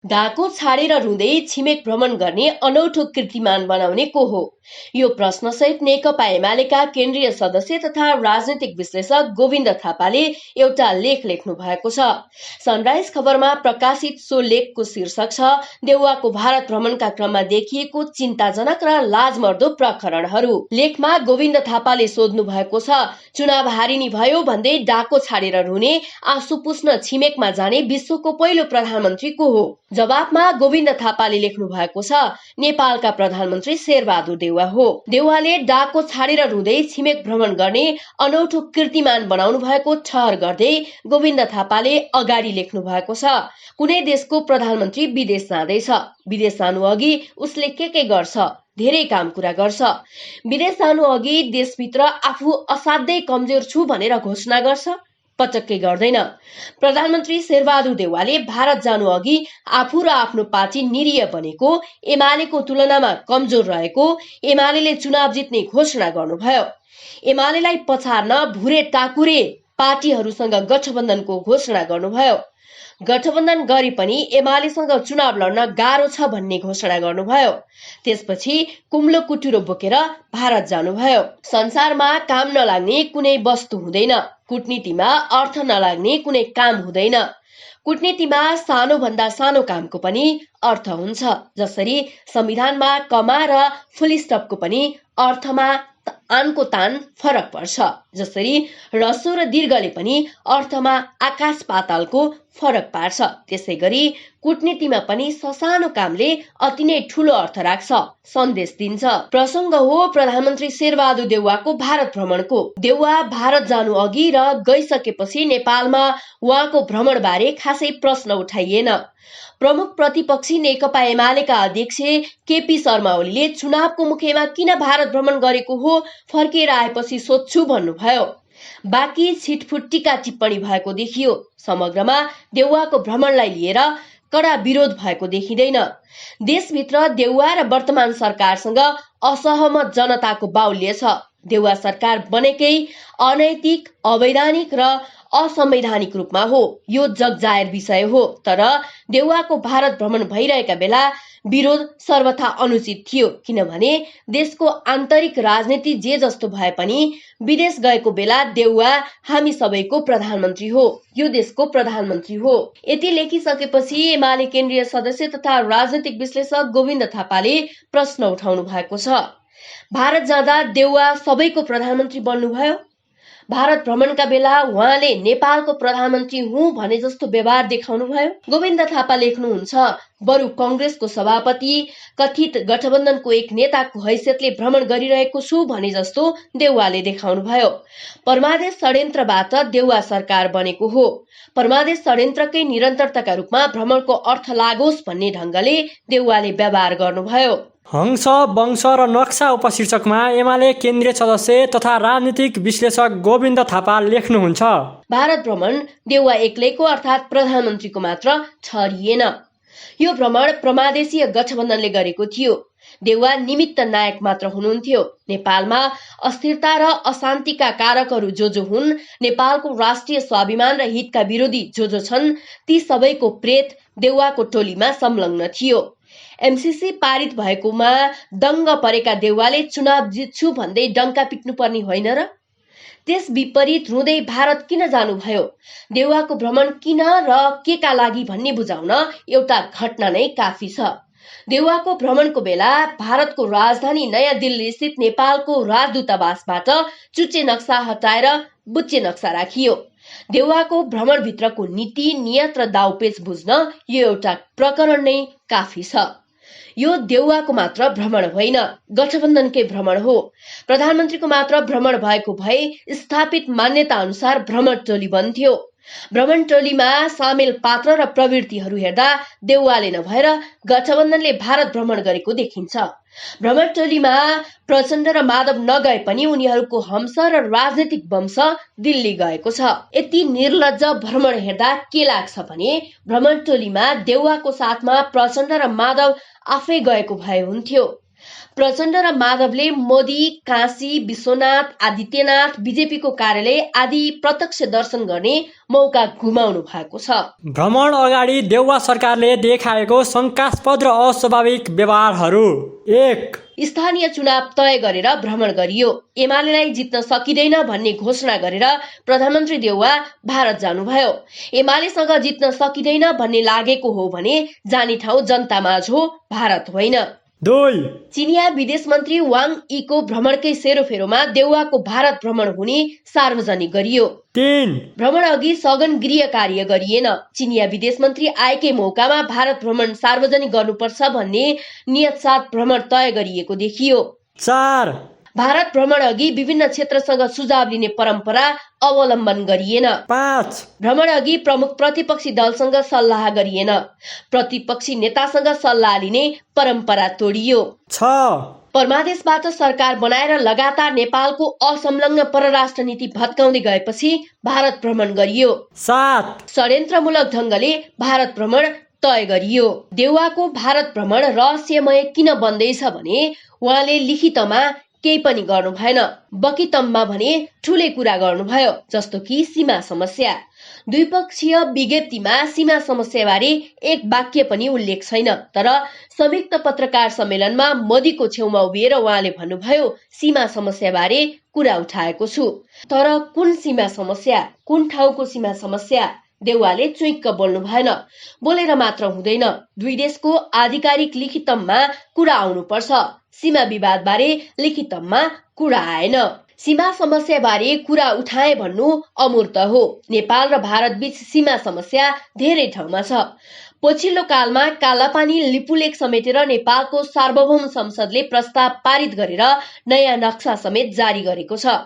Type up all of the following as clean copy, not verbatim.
ढाको छाडेर रुँदै छिमेक भ्रमण गर्ने अनौठो कीर्तिमान बनाउने को हो? यो प्रश्नसहित नेकपा एमालेका केन्द्रीय सदस्य तथा राजनीतिक विश्लेषक गोविन्द थापाले एउटा लेख लेख्नु भएको छ। सनराइज खबरमा प्रकाशित सो लेखको शीर्षक छ देउवाको भारत भ्रमणका क्रममा देखिएको चिन्ताजनक र लाजमर्दो प्रकरणहरू। लेखमा गोविन्द थापाले सोध्नु भएको छ, चुनाव हारिनी भयो भन्दै ढाको छाडेर रुने, आँसु पुस्न छिमेकमा जाने विश्वको पहिलो प्रधानमन्त्री को हो? जवाफमा गोविन्द थापाले लेख्नु भएको छ, नेपालका प्रधानमन्त्री शेरबहादुर देउवा हो। देउवाले ढाको छाडेर रुँदै छिमेक भ्रमण गर्ने अनौठो कीर्तिमान बनाउनु भएको ठहर गर्दै गोविन्द थापाले अगाडि लेख्नु भएको छ, कुनै देशको प्रधानमन्त्री विदेश जाँदैछ, विदेश जानु अघि उसले के गर्छ? धेरै काम कुरा गर्छ। विदेश जानु अघि देशभित्र आफू असाध्यै कमजोर छु भनेर घोषणा गर्छ? पटक्कै गर्दैन। प्रधानमन्त्री शेरबहादुर देउवाले भारत जानु अघि आफू र आफ्नो पार्टी निरीह बनेको, एमालेको तुलनामा कमजोर रहेको, एमालेले चुनाव जित्ने घोषणा गर्नुभयो। एमालेलाई पछार्न भुरे टाकुरे पार्टीहरूसँग गठबन्धनको घोषणा गर्नुभयो। गठबन्धन गरे पनि एमालेसँग चुनाव लड्न गाह्रो छ भन्ने घोषणा गर्नुभयो। त्यसपछि कुम्लो कुटुरो बोकेर भारत जानुभयो। संसारमा काम नलाग्ने कुनै वस्तु हुँदैन, कूटनीतिमा अर्थ नलाग्ने कुनै काम हुँदैन। कूटनीतिमा सानो भन्दा सानो कामको पनि अर्थ हुन्छ। जसरी संविधानमा कमा र फुल स्टपको पनि अर्थमा आनको तान फरक पर्छ, जसरी ह्रस्व र दीर्घले पनि अर्थमा आकाश पातालको फरक पार्छ। त्यसै गरी कूटनीतिमा पनि ससानो कामले अति नै ठूलो अर्थ राख्छ, सन्देश दिन्छ। प्रसंग हो प्रधानमन्त्री शेरबहादुर देउवाको भारत भ्रमणको। देउवा भारत जानु अघि र गइसकेपछि नेपालमा उहाँको भ्रमण बारे खासै प्रश्न उठाइएन। प्रमुख प्रतिपक्षी नेकपा एमालेका अध्यक्ष केपी शर्मा ओलीले चुनावको मुखमा किन भारत भ्रमण गरेको हो फर्किएर आएपछि सोध्छु भन्नुभयो। बाँकी छिटफुट टीका टिप्पणी भएको देखियो। समग्रमा देउवाको भ्रमणलाई लिएर कडा विरोध भएको देखिँदैन। देशभित्र देउवा र वर्तमान सरकारसँग असहमत जनताको बाहुल्य छ। देउवा सरकार बनेकै अनैतिक, अवैधानिक र असंवैधानिक रूपमा हो। यो जगजाहेर विषय हो। तर देउवाको भारत भ्रमण भइरहेका बेला विरोध सर्वथा अनुचित थियो, किनभने देशको आन्तरिक राजनीति जे जस्तो भए पनि विदेश गएको बेला देउवा हामी सबैको प्रधानमन्त्री हो, यो देशको प्रधानमन्त्री हो। यति लेखिसकेपछि एमाले केन्द्रीय सदस्य तथा राजनीतिक विश्लेषक गोविन्द थापाले प्रश्न उठाउनु भएको छ, भारत जाँदा देउवा सबैको प्रधानमन्त्री बन्नुभयो? भारत भ्रमणका बेला उहाँले नेपालको प्रधानमन्त्री हुँ भने जस्तो व्यवहार देखाउनु भयो? गोविन्द थापा लेख्नुहुन्छ, बरु कंग्रेसको सभापति कथित गठबन्धनको एक नेताको हैसियतले भ्रमण गरिरहेको छु भने जस्तो देउवाले देखाउनु भयो। परमादेश षड्यन्त्रबाट देउवा सरकार बनेको हो। परमादेश षड्यन्त्रकै निरन्तरताका रूपमा भ्रमणको अर्थ लागोस् भन्ने ढंगले देउवाले व्यवहार गर्नुभयो। हंस, वंश र नक्सा उपशीर्षकमा एमाले केन्द्रीय सदस्य तथा राजनीतिक विश्लेषक गोविन्द थापा लेख्नुहुन्छ, भारत भ्रमण देउवा एक्लैको अर्थात् प्रधानमन्त्रीको मात्र ठहरिएन। यो भ्रमण प्रमादेशीय गठबन्धनले गरेको थियो। देउवा निमित्त नायक मात्र हुनुहुन्थ्यो। नेपालमा अस्थिरता र अशान्तिका कारकहरू जो हुन्, नेपालको राष्ट्रिय स्वाभिमान र हितका विरोधी जो छन्, ती सबैको प्रेत देउवाको टोलीमा संलग्न थियो। एमसीसी पारित भएकोमा दङ्ग परेका देउवाले चुनाव जित्छु भन्दै डङ्का पिट्नुपर्ने होइन र? त्यस विपरीत रुँदै भारत किन जानुभयो? देउवाको भ्रमण किन र केका लागि भन्ने बुझाउन एउटा घटना नै काफी छ। देउवाको भ्रमणको बेला भारतको राजधानी नयाँ दिल्ली स्थित नेपालको राजदूतावासबाट चुच्चे नक्सा हटाएर बुच्चे नक्सा राखियो। देउवाको भ्रमणभित्रको नीति, नियत र दाउपेच बुझ्न यो एउटा प्रकरण नै काफी छ। यो देउवाको मात्र भ्रमण होइन, गठबन्धनकै भ्रमण हो। प्रधानमन्त्रीको मात्र भ्रमण भएको भए स्थापित मान्यता अनुसार भ्रमण टोली बन्थ्यो। भ्रमण टोलीमा सामेल पात्र र प्रवृत्तिहरू हेर्दा देउवाले नभएर गठबन्धनले भारत भ्रमण गरेको देखिन्छ। भ्रमण टोलीमा प्रचण्ड र माधव नगए पनि उनीहरूको हंस र राजनीतिक वंश दिल्ली गएको छ। यति निर्लज्ज भ्रमण हेर्दा के लाग्छ भने भ्रमण टोलीमा देउवाको साथमा प्रचण्ड र माधव आफै गएको भए हुन्थ्यो। प्रचण्ड र माधवले मोदी, काशी विश्वनाथ, आदित्यनाथ, बीजेपीको कार्यालय आदि प्रत्यक्ष दर्शन गर्ने मौका गुमाउनु भएको छ। भ्रमण अगाडि देउवा सरकारले देखाएको शङ्कास्पद र अस्वाभाविक व्यवहारहरू। 1. स्थानीय चुनाव तय गरेर भ्रमण गरियो। एमालेलाई जित्न सकिँदैन भन्ने घोषणा गरेर प्रधानमन्त्री देउवा भारत जानुभयो। एमालेसँग जित्न सकिँदैन भन्ने लागेको हो भने जाने ठाउँ जनतामाझ हो, भारत होइन। 2. चिनिया विदेश मन्त्री वाङ यीको भ्रमणकै सेरोफेरोमा देउवाको भारत भ्रमण हुने सार्वजनिक गरियो। 3. भ्रमण अघि सघन गृह कार्य गरिएन। चिनिया विदेश मन्त्री आएकै मौकामा भारत भ्रमण सार्वजनिक गर्नुपर्छ भन्ने नियतसाथ भ्रमण तय गरिएको देखियो। 4. भारत भ्रमण अघि विभिन्न क्षेत्रसँग सुझाव लिने परम्परा अवलम्बन गरिएन। 5. भ्रमण अघि प्रमुख प्रतिपक्षी दलसँग सल्लाह गरिएन। प्रतिपक्षी नेतासँग सल्लाह लिने परम्परा तोडियो। 6. परमादेशबाट सरकार बनाएर लगातार नेपालको असंलग्न परराष्ट्र नीति भत्काउँदै गएपछि भारत भ्रमण गरियो। 7. षड्यन्त्रमूलक ढंगले भारत भ्रमण तय गरियो। देउवाको भारत भ्रमण रहस्यमय किन बन्दैछ भने उहाँले लिखितमा केही पनि गर्नु भएन, बकितममा भने ठूलै कुरा गर्नुभयो, जस्तो कि सीमा समस्या। द्विपक्षीय विज्ञप्तिमा सीमा समस्याबारे एक वाक्य पनि उल्लेख छैन। तर संयुक्त पत्रकार सम्मेलनमा मोदीको छेउमा उभिएर उहाँले भन्नुभयो, सीमा समस्याबारे कुरा उठाएको छु। तर कुन सीमा समस्या, कुन ठाउँको सीमा समस्या? देउवाले चुइक्क बोल्नु भएन। बोलेर मात्र हुँदैन, दुई देशको आधिकारिक लिखितममा कुरा आउनुपर्छ। सीमा विवादबारे लिखितममा कुरा आएन। सीमा समस्याबारे कुरा उठाए भन्नु अमूर्त हो। नेपाल र भारत बीच सीमा समस्या धेरै ठाउँमा छ। पछिल्लो कालमा कालापानी लिपुलेक समेटेर नेपालको सार्वभौम संसदले प्रस्ताव पारित गरेर नयाँ नक्सा समेत जारी गरेको छ।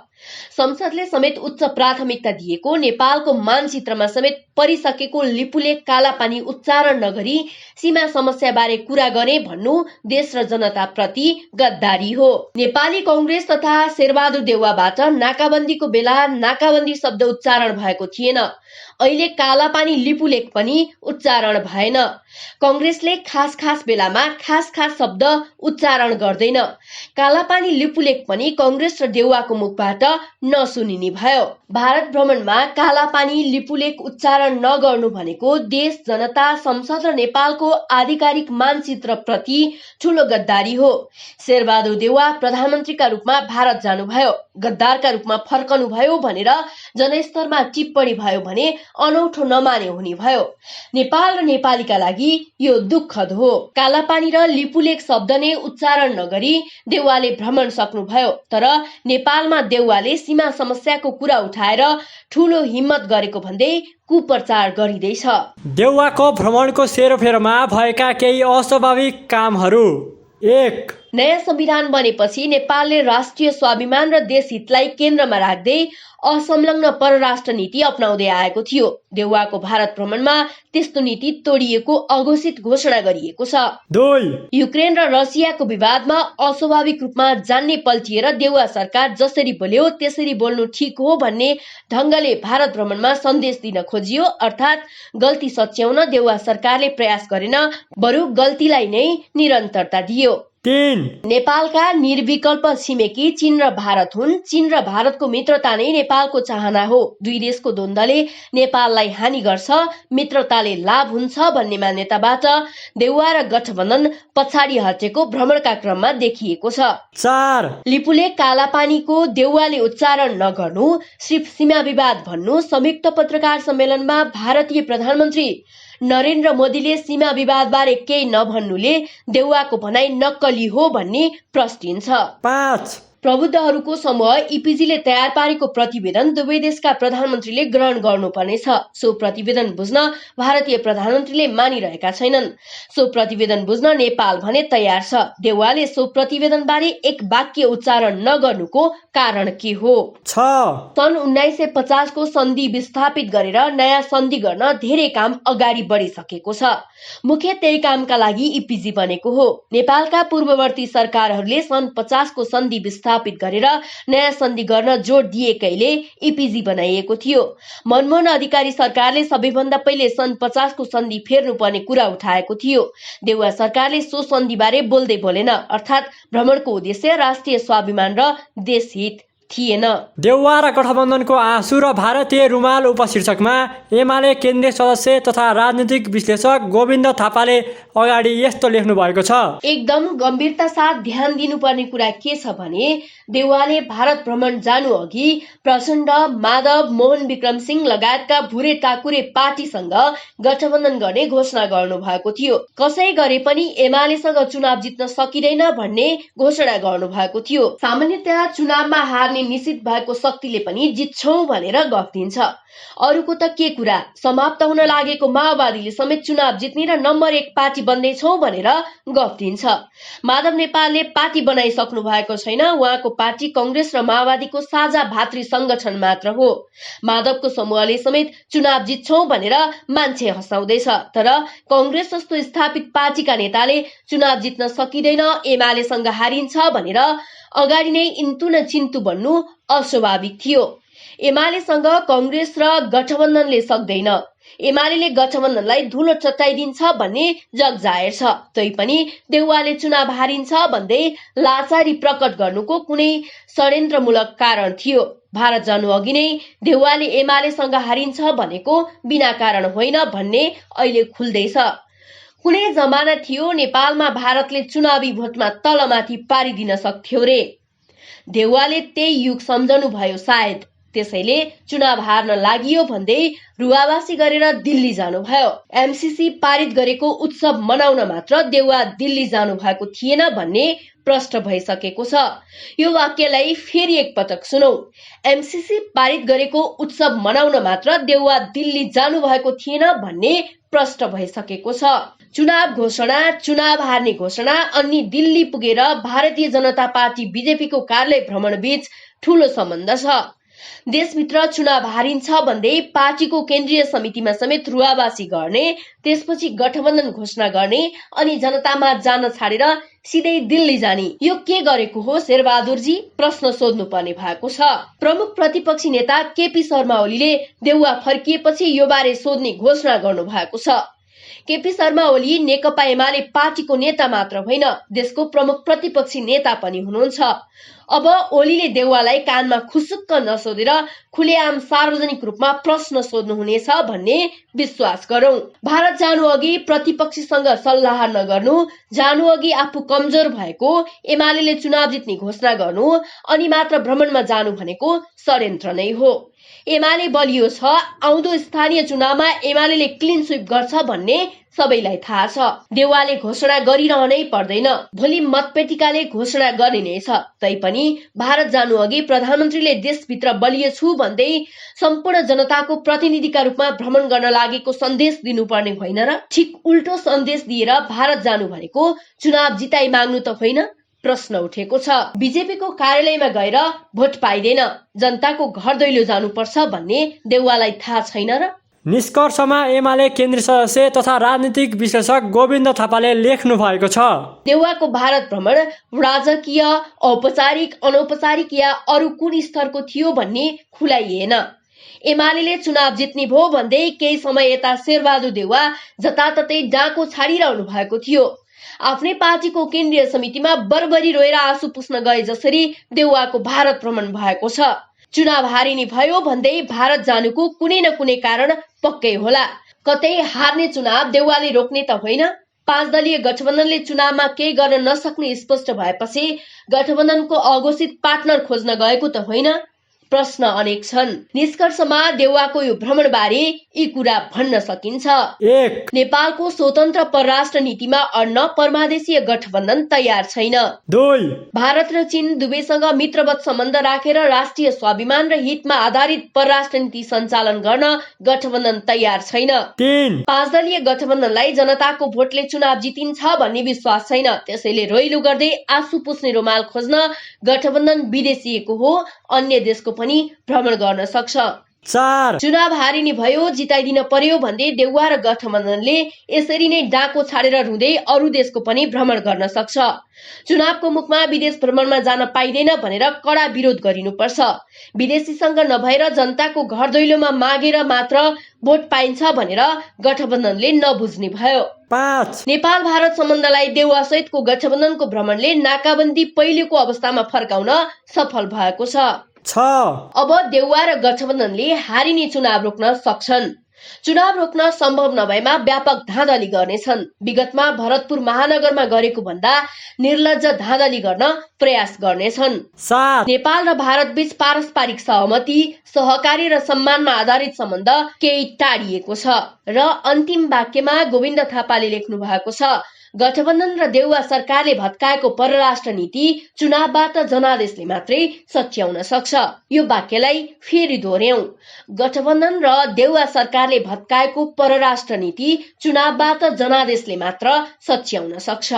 संसदले समेत उच्च प्राथमिकता दिएको नेपालको मानचित्रमा समेत परिसकेको लिपुलेक कालापानी उच्चारण नगरी सीमा समस्याबारे कुरा गरे भन्नु देश र जनता प्रति गद्दारी हो। नेपाली कांग्रेस तथा शेरबहादुर देउवाबाट नाकाबन्दीको बेला नाकाबन्दी शब्द उच्चारण भएको थिएन। अहिले कालापानी लिपुलेक पनि उच्चारण भएन। कांग्रेसले खास बेलामा खास शब्द उच्चारण गर्दैन। कालापानी लिपुलेक पनि कांग्रेस र देउवाको मुखबाट नसुनिने भयो। भारत भ्रमणमा कालापानी लिपुलेक उच्चारण नगर्नु भनेको देश, जनता, संसद र नेपालको आधिकारिक मानचित्र प्रति ठूलो गद्दारी हो। शेरबहादुर देउवा प्रधानमन्त्रीका रूपमा भारत जानुभयो, गद्दारका रूपमा फर्कनु भयो भनेर जनस्तरमा टिप्पणी भयो भने अनौठो नमाने हुने भयो। नेपाल र नेपालीका लागि यो दुःखद हो। कालापानी र लिपुलेक शब्द नै उच्चारण नगरी देउवाले भ्रमण सक्नुभयो। तर नेपालमा देउवाले सीमा समस्याको कुरा उठाएर ठूलो हिम्मत गरेको भन्दै कुप्रचार गरिँदैछ। देउवाको भ्रमणको सेरोफेरोमा भएका केही अस्वाभाविक कामहरू। 1. नयाँ संविधान बनेपछि नेपालले राष्ट्रिय स्वाभिमान र देशहितलाई केन्द्रमा राख्दै असंलग्न परराष्ट्र नीति अपनाउँदै आएको थियो। देउवाको भारत भ्रमणमा त्यस्तो नीति तोडिएको अघोषित घोषणा गरिएको छ। 2. युक्रेन र रसियाको विवादमा अस्वाभाविक रूपमा जान्ने पल्टिएर देउवा सरकार जसरी बोल्यो त्यसरी बोल्नु ठिक हो भन्ने ढंगले भारत भ्रमणमा सन्देश दिन खोजियो। अर्थात् गल्ती सच्याउन देउवा सरकारले प्रयास गरेन, बरु गल्तीलाई नै निरन्तरता दियो। 3. नेपालका निर्विकल्प छिमेकी चीन र भारत हुन्। चीन र भारतको मित्रता नै नेपालको चाहना हो। दुई देशको द्वन्द्वले नेपाललाई हानि गर्छ, मित्रताले लाभ हुन्छ भन्ने मान्यताबाट देउवा र गठबन्धन पछाडि हटेको भ्रमणका क्रममा देखिएको छ। 4. लिपुलेक कालापानीको देउवाले उच्चारण नगर्नु, सिर्फ सीमा विवाद भन्नु, संयुक्त पत्रकार सम्मेलनमा भारतीय प्रधानमन्त्री नरेन्द्र मोदीले सीमा विवादबारे केही नभन्नुले देउवाको भनाइ नक्कली हो भन्ने प्रश्निन्छ। 5. प्रबुद्धहरूको समूह इपिजीले तयार पारेको प्रतिवेदन दुवै देशका प्रधानमन्त्रीले ग्रहण गर्नुपर्नेछ। सो प्रतिवेदन बुझ्न भारतीय प्रधानमन्त्रीले मानिरहेका छैनन्। सो प्रतिवेदन बुझ्न नेपाल भने तयार छ। देउवाले सो प्रतिवेदनबारे एक वाक्य उच्चारण नगर्नुको कारण के हो? 6. सन् 1950 को सन्धि विस्थापित गरेर नयाँ सन्धि गर्न धेरै काम अगाडि बढिसकेको छ। मुख्य त्यही कामका लागि इपिजी बनेको हो। नेपालका पूर्ववर्ती सरकारहरूले सन् 50 को सन्धि विस्थापित स्थापित गरेर नयाँ सन्धि गर्न जोड दिएकैले इपिजी बनाइएको थियो। मनमोहन अधिकारी सरकारले सबैभन्दा पहिले सन् 50 को सन्धि फेर्नुपर्ने कुरा उठाएको थियो। देउवा सरकारले सो सन्धिबारे बोल्दै बोलेन, अर्थात् भ्रमणको उद्देश्य राष्ट्रिय स्वाभिमान र देशहित थिएन। देउवा र गठबन्धनको आँसु र भारतीय रुमाल उपशीर्षकमा एमाले केन्द्रीय सदस्य तथा राजनीतिक विश्लेषक गोविन्द थापाले अगाडि यस्तो लेख्नु भएको छ। एकदम गम्भीरता साथ ध्यान दिनुपर्ने कुरा के छ भने देउवाले भारत भ्रमण जानु अघि प्रचण्ड, माधव, मोहन विक्रम सिंह लगायतका भुरे टाकुरे पार्टीसँग गठबन्धन गर्ने घोषणा गर्नु भएको थियो। कसै गरे पनि एमालेसँग चुनाव जित्न सकिँदैन भन्ने घोषणा गर्नु भएको थियो। सामान्यतया चुनावमा हार्ने निश्चित भएको शक्तिले पनि जित्छौं भनेर गफ दिन्छ। अरूको त के कुरा, समाप्त हुन लागेको माओवादीले समेत चुनाव जित्ने र नम्बर 1 पार्टी बन्दैछौं भनेर गफ दिन्छ। माधव नेपालले पार्टी बनाइसक्नु भएको छैन। उहाँको पार्टी कांग्रेस र माओवादीको साझा भातृ संगठन मात्र हो। माधवको समूहले समेत चुनाव जित्छौं भनेर मान्छे हँसाउँदैछ। तर कांग्रेस जस्तो स्थापित पार्टीका नेताले चुनाव जित्न सकिँदैन, एमालेसँग हारिन्छ भनेर अगाडि नै इन्तु न चिन्तु भन्नु अस्वाभाविक थियो। एमालेसँग कांग्रेस र गठबन्धनले सक्दैन। एमाले गठबन्धनलाई धुलो चट्टाइदिन्छ भन्ने जग जाहेर छ। तैपनि देउवाले चुनाव हारिन्छ भन्दै लाचारी प्रकट गर्नुको कुनै षड्यन्त्रमूलक कारण थियो। भारत जानु अघि नै देउवाले एमालेसँग हारिन्छ भनेको बिना कारण होइन भन्ने अहिले खुल्दैछ। कुनै जमाना थियो नेपालमा भारतले चुनावी भोटमा तलमाथि पारिदिन सक्थ्यो रे। देउवाले त्यही युग सम्झनु भयो सायद, त्यसैले चुनाव हार्न लागियो भन्दै रुवावासी गरेर दिल्ली जानुभयो। एमसीसी पारित गरेको उत्सव मनाउन मात्र देउवा दिल्ली जानु भएको थिएन भन्ने प्रश्न भइसकेको छ। यो वाक्यलाई फेरि एकपटक सुनौ। एमसीसी पारित गरेको उत्सव मनाउन मात्र देउवा दिल्ली जानु भएको थिएन भन्ने प्रश्न भइसकेको छ। चुनाव घोषणा, चुनाव हार्ने घोषणा अनि दिल्ली पुगेर भारतीय जनता पार्टी बीजेपीको कार्यालय भ्रमण बीच ठूलो सम्बन्ध छ। देशभित्र चुनाव हारिन्छ भन्दै पार्टीको केन्द्रीय समितिमा समेत रुवावासी गर्ने, त्यसपछि गठबन्धन घोषणा गर्ने अनि जनतामा जान छाडेर सिधै दिल्ली जाने, यो के गरेको हो शेरबहादुरजी? प्रश्न सोध्नु पर्ने भएको छ। प्रमुख प्रतिपक्षी नेता केपी शर्मा ओलीले देउवा फर्किएपछि यो बारे सोध्ने घोषणा गर्नु भएको छ। केपी शर्मा ओली नेकपा एमाले पार्टीको नेता मात्र होइन, देशको प्रमुख प्रतिपक्षी नेता पनि हुनुहुन्छ। अब ओलीले देउवालाई कानमा खुसुक्क नसोधेर खुलेआम सार्वजनिक रूपमा प्रश्न सोध्नुहुनेछ भन्ने विश्वास गरौं। भारत जानु अघि प्रतिपक्षीसँग सल्लाह नगर्नु, जानु अघि आफू कमजोर भएको, एमाले चुनाव जित्ने घोषणा गर्नु अनि मात्र भ्रमणमा जानु भनेको षड्यन्त्र नै हो। एमाले बलियो छ, आउँदो स्थानीय चुनावमा एमाले क्लिन स्वीप गर्छ भन्ने सबैलाई थाहा छ। देउवाले घोषणा गरिरहनै पर्दैन, भोलि मतपेटिकाले घोषणा गर्ने नै छ। तैपनि भारत जानु अघि प्रधानमन्त्रीले देशभित्र बलियो छु भन्दै सम्पूर्ण जनताको प्रतिनिधिका रूपमा भ्रमण गर्न लागेको सन्देश दिनुपर्ने होइन र? ठिक उल्टो सन्देश दिएर भारत जानु भनेको चुनाव जिताइ माग्नु त होइन? प्रश्न उठेको छ। बीजेपीको कार्यालयमा गएर भोट पाइदैन, जनताको घर दैलो जानुपर्छ भन्ने देउवालाई थाहा छैन र? निष्कर्षमा एमाले केन्द्रीय सदस्य तथा राजनीतिक विश्लेषक गोविन्द थापाले लेख्नु भएको छ। देउवाको भारत भ्रमण राजकीय, औपचारिक, अनौपचारिक या अरू कुन स्तरको थियो भन्ने खुलाइएन। एमाले चुनाव जित्ने भो भन्दै केही समय यता शेरबहादुर देउवा जताततै डाको छाडिरहनु भएको थियो। आफ्नै पार्टीको केन्द्रीय समितिमा बरबरी रोएर आँसु पुस्न गए जसरी देउवाको भारत भ्रमण भएको छ। चुनाव हारिने भयो भन्दै भारत जानुको कुनै न कुनै कारण पक्कै होला। कतै हार्ने चुनाव देउवाले रोक्ने त होइन। 5 दलीय गठबन्धनले चुनावमा केही गर्न नसक्ने स्पष्ट भएपछि गठबन्धनको अघोषित पार्टनर खोज्न गएको त होइन? प्रश्न अनेक छन्। निष्कर्षमा देउवाको यो भ्रमण बारे यी कुरा भन्न सकिन्छ। 1. नेपालको स्वतन्त्र परराष्ट्र नीतिमा अड्न परमादेशीय गठबन्धन तयार छैन। 2. भारत र चीन दुवैसँग मित्रवत सम्बन्ध राखेर राष्ट्रिय स्वाभिमान र हितमा आधारित परराष्ट्र नीति सञ्चालन गर्न गठबन्धन तयार छैन। 3. 5 दलीय गठबन्धनलाई जनताको भोटले चुनाव जितिन्छ भन्ने विश्वास छैन, त्यसैले रैलो गर्दै आँसु पुस्ने रुमाल खोज्न गठबन्धन विदेशिएको हो, अन्य देशको पनि भ्रमण गर्न सक्छ। 4 चुनाव हारिने भयो, जिताइदिन पर्यो भन्दै देउवा र गठबन्धनले यसरी नै डाको छाडेर रुँदै अरू देशको पनि भ्रमण गर्न सक्छ। चुनावको मुखमा विदेश भ्रमणमा जान पाइँदैन भनेर कडा विरोध गरिनुपर्छ। विदेशीसँग नभएर जनताको घर दैलोमा मागेर मात्र भोट पाइन्छ भनेर गठबन्धनले नबुझ्ने भयो। 5 नेपाल भारत सम्बन्धलाई देउवा सहितको गठबन्धनको भ्रमणले नाकाबन्दी पहिलेको अवस्थामा फर्काउन सफल भएको छ। 6 अब देउवा र गठबन्धनले हारिने चुनाव रोक्न सक्छन्। चुनाव रोक्न सम्भव नभएमा व्यापक धाँधली गर्नेछन्। विगतमा भरतपुर महानगरमा गरेको भन्दा निर्लज्ज धाँधली गर्न प्रयास गर्नेछन्। 7 नेपाल र भारत बीच पारस्परिक सहमति, सहकारी र सम्मानमा आधारित सम्बन्ध केही टाढिएको छ। र अन्तिम वाक्यमा गोविन्द थापाले लेख्नु भएको छ, गठबन्धन र देउवा सरकारले भत्काएको परराष्ट्र नीति चुनावबाट जनादेशले मात्रै सच्याउन सक्छ। यो वाक्यलाई फेरि दोहोर्याउँ, गठबन्धन र देउवा सरकारले भत्काएको परराष्ट्र नीति चुनावबाट जनादेशले मात्र सच्याउन सक्छ।